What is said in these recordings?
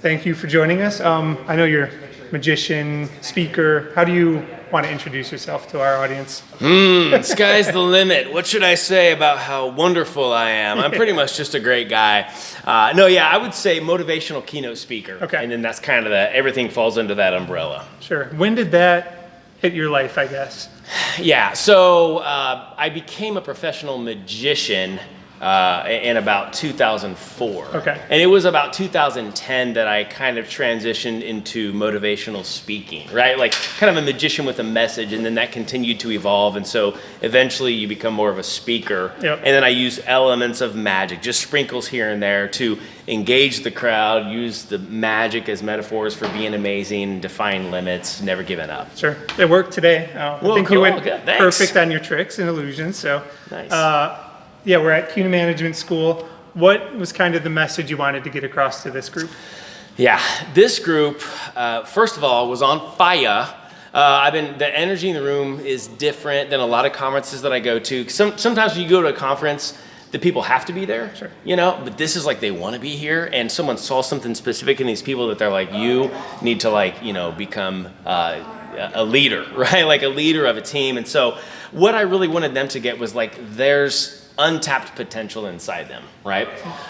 Thank you for joining us. I know you're a magician, speaker. How do you want to introduce yourself to our audience? Sky's the limit. What should I say about how wonderful I am? I'm pretty much just a great guy. I would say motivational keynote speaker. Okay. And then that's kind of everything falls under that umbrella. Sure. When did that hit your life, I guess? Yeah, so I became a professional magician in about 2004. Okay. And it was about 2010 that I kind of transitioned into motivational speaking, right? Like kind of a magician with a message, and then that continued to evolve. And so eventually you become more of a speaker. Yep. And then I use elements of magic, just sprinkles here and there to engage the crowd, use the magic as metaphors for being amazing, defying limits, never giving up. Sure. It worked today. I think cool. you went Good. Thanks. perfect on your tricks and illusions. So, Nice. We're at CUNA Management School. What was kind of the message you wanted to get across to this group? Yeah, this group, first of all, was on fire. The energy in the room is different than a lot of conferences that I go to. Sometimes when you go to a conference, the people have to be there, Sure. but this is like they want to be here, and someone saw something specific in these people that they're like, you need to become a leader, right? Like a leader of a team. And so what I really wanted them to get was like, there's untapped potential inside them, right?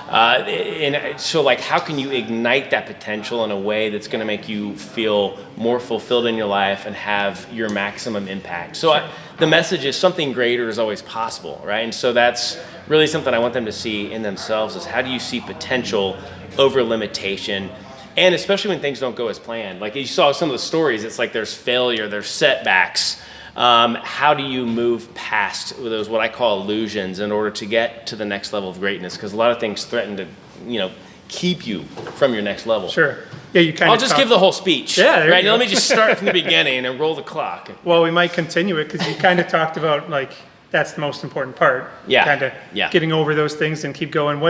And so like, how can you ignite that potential in a way that's going to make you feel more fulfilled in your life and have your maximum impact? So the message is something greater is always possible, right? And so that's really something I want them to see in themselves, is how do you see potential over limitation? And especially when things don't go as planned. Like you saw some of the stories, it's like there's failure, there's setbacks. How do you move past those, what I call illusions, in order to get to the next level of greatness? Because a lot of things threaten to, keep you from your next level. Sure. Yeah, you kind of. I'll just give the whole speech. Yeah, there right. you Now go. let me just start from the beginning and roll the clock. Well, we might continue it because you kind of talked about like that's the most important part. Yeah. Kind of getting over those things and keep going.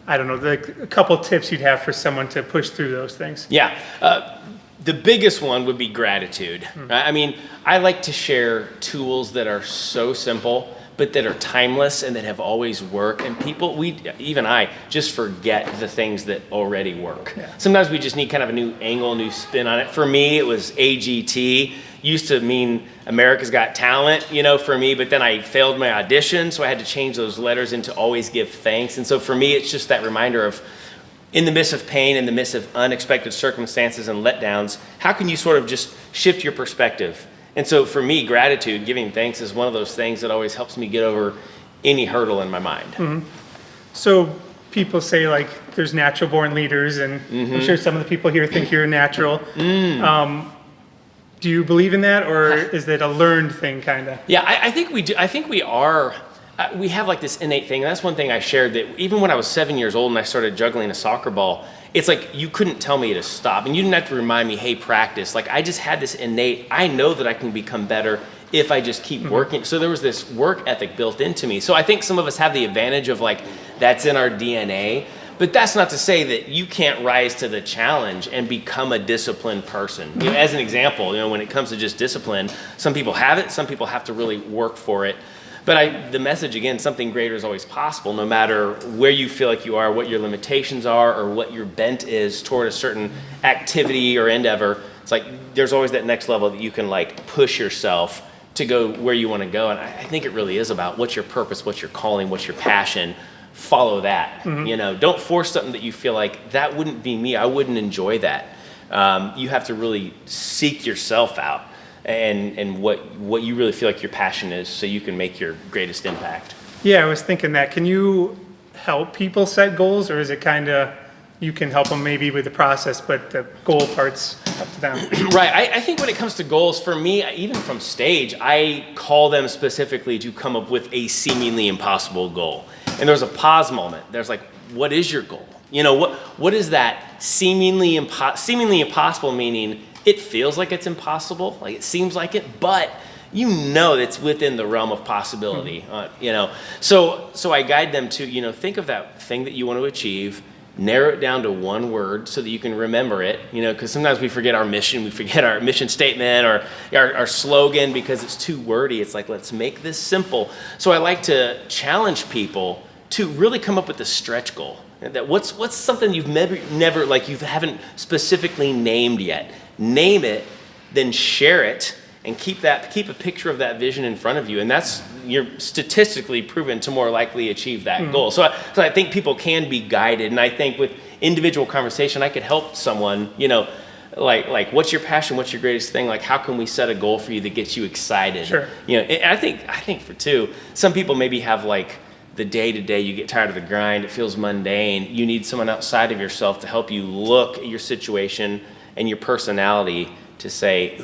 A couple tips you'd have for someone to push through those things? Yeah. The biggest one would be gratitude. Right? I mean, I like to share tools that are so simple, but that are timeless and that have always worked. And people, I just forget the things that already work. Yeah. Sometimes we just need kind of a new angle, new spin on it. For me, it was AGT. Used to mean America's Got Talent, for me, but then I failed my audition, so I had to change those letters into always give thanks. And so for me, it's just that reminder of, in the midst of pain, in the midst of unexpected circumstances and letdowns, how can you sort of just shift your perspective? And so for me, gratitude, giving thanks, is one of those things that always helps me get over any hurdle in my mind. Mm-hmm. So people say like there's natural born leaders, and I'm sure some of the people here think you're a natural. Do you believe in that, or is it a learned thing kind of? Yeah, I think we do. I think we are. We have like this innate thing. That's one thing I shared, that even when I was 7 years old and I started juggling a soccer ball, it's like you couldn't tell me to stop, and you didn't have to remind me, hey, practice. Like I just had this innate, I know that I can become better if I just keep working. So there was this work ethic built into me. So I think some of us have the advantage of like, that's in our DNA, but that's not to say that you can't rise to the challenge and become a disciplined person. As an example, when it comes to just discipline, some people have it, some people have to really work for it. But the message, again, something greater is always possible, no matter where you feel like you are, what your limitations are, or what your bent is toward a certain activity or endeavor. It's like there's always that next level that you can like push yourself to go where you want to go. And I think it really is about what's your purpose, what's your calling, what's your passion. Follow that. Don't force something that you feel like that wouldn't be me. I wouldn't enjoy that. You have to really seek yourself out. And what you really feel like your passion is, so you can make your greatest impact. Yeah, I was thinking that. Can you help people set goals, or is it kind of you can help them maybe with the process, but the goal part's up to them? Right. I think when it comes to goals, for me, even from stage, I call them specifically to come up with a seemingly impossible goal. And there's a pause moment. There's like, what is your goal? What is that seemingly impossible, meaning it feels like it's impossible, like it seems like it, but it's within the realm of possibility. So I guide them to, think of that thing that you want to achieve, narrow it down to one word so that you can remember it, because sometimes we forget our mission, we forget our mission statement or our slogan because it's too wordy. It's like, let's make this simple. So I like to challenge people to really come up with a stretch goal. That what's something you've never like you haven't specifically named yet. Name it, then share it, and keep a picture of that vision in front of you, and you're statistically proven to more likely achieve that goal. So I think people can be guided, and I think with individual conversation, I could help someone, like what's your passion, what's your greatest thing, like how can we set a goal for you that gets you excited? Sure. I think for some people maybe have like the day-to-day, you get tired of the grind, it feels mundane, you need someone outside of yourself to help you look at your situation and your personality to say,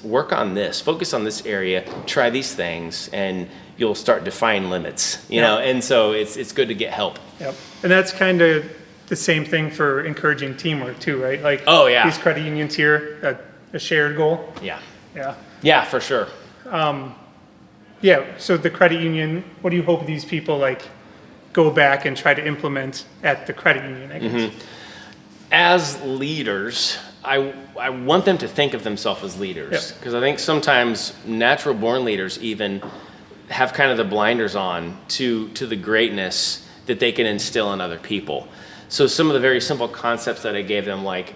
work on this, focus on this area, try these things, and you'll start defying limits, you know? And so it's good to get help. Yep. And that's kind of the same thing for encouraging teamwork too, right? Like, these credit unions here, a shared goal. Yeah. Yeah. Yeah, for sure. Yeah, so the credit union, what do you hope these people like go back and try to implement at the credit union, I guess? As leaders, I want them to think of themselves as leaders, because I think sometimes natural born leaders even have kind of the blinders on to the greatness that they can instill in other people. So some of the very simple concepts that I gave them, like,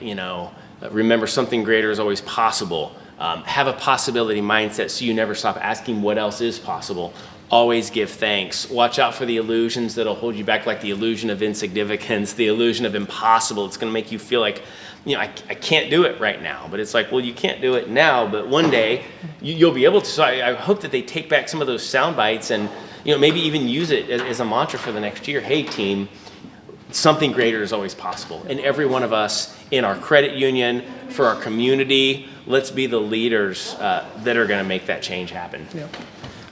remember something greater is always possible. Have a possibility mindset so you never stop asking what else is possible. Always give thanks. Watch out for the illusions that'll hold you back, like the illusion of insignificance, the illusion of impossible. It's going to make you feel like, I can't do it right now. But it's like, well, you can't do it now, but one day you'll be able to. So I hope that they take back some of those sound bites and maybe even use it as a mantra for the next year. Hey, team, something greater is always possible. And every one of us in our credit union, for our community, let's be the leaders that are going to make that change happen. Yeah.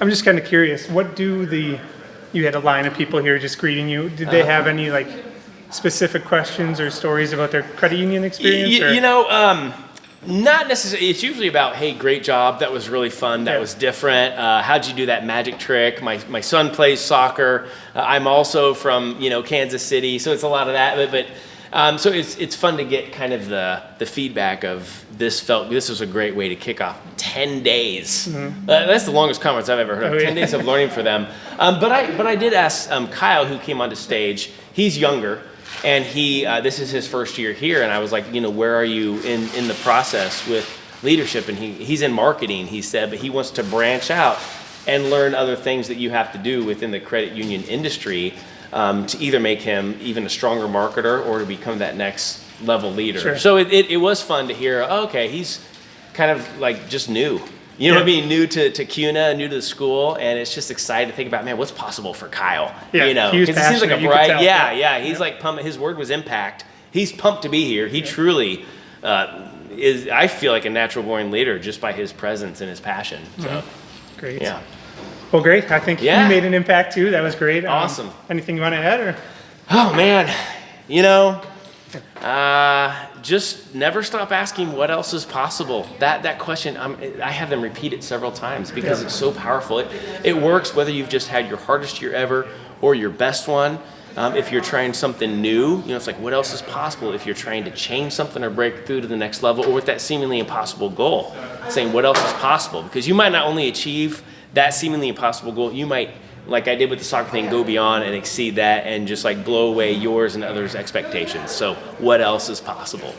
I'm just kind of curious, you had a line of people here just greeting you. Did they have any like specific questions or stories about their credit union experience? Not necessarily. It's usually about, hey, great job. That was really fun. That was different. How'd you do that magic trick? My son plays soccer. I'm also from, Kansas City. So it's a lot of that. But so it's fun to get kind of the feedback of this was a great way to kick off 10 days. That's the longest conference I've ever heard of. 10 days of learning for them. But I did ask Kyle, who came onto stage. He's younger. And this is his first year here, and I was like, where are you in the process with leadership? And he's in marketing, he said, but he wants to branch out and learn other things that you have to do within the credit union industry to either make him even a stronger marketer or to become that next level leader. Sure. So it was fun to hear, okay, he's kind of like just new. What I mean? New to CUNA, new to the school, and it's just exciting to think about, man, what's possible for Kyle? Yeah, he was because he seems like a passionate, bright, you could tell. he's like pumped. His word was impact. He's pumped to be here. He truly is, I feel like a natural born leader just by his presence and his passion. So, Great. Yeah. Well, great. I think you made an impact too. That was great. Awesome. Anything you want to add? Or? Oh, man. Just never stop asking what else is possible. That question, I have them repeat it several times because it's so powerful. It works whether you've just had your hardest year ever or your best one. If you're trying something new, it's like, what else is possible? If you're trying to change something or break through to the next level, or with that seemingly impossible goal, saying what else is possible? Because you might not only achieve that seemingly impossible goal, you might, like I did with the soccer thing, go beyond and exceed that and just like blow away yours and others' expectations. So what else is possible?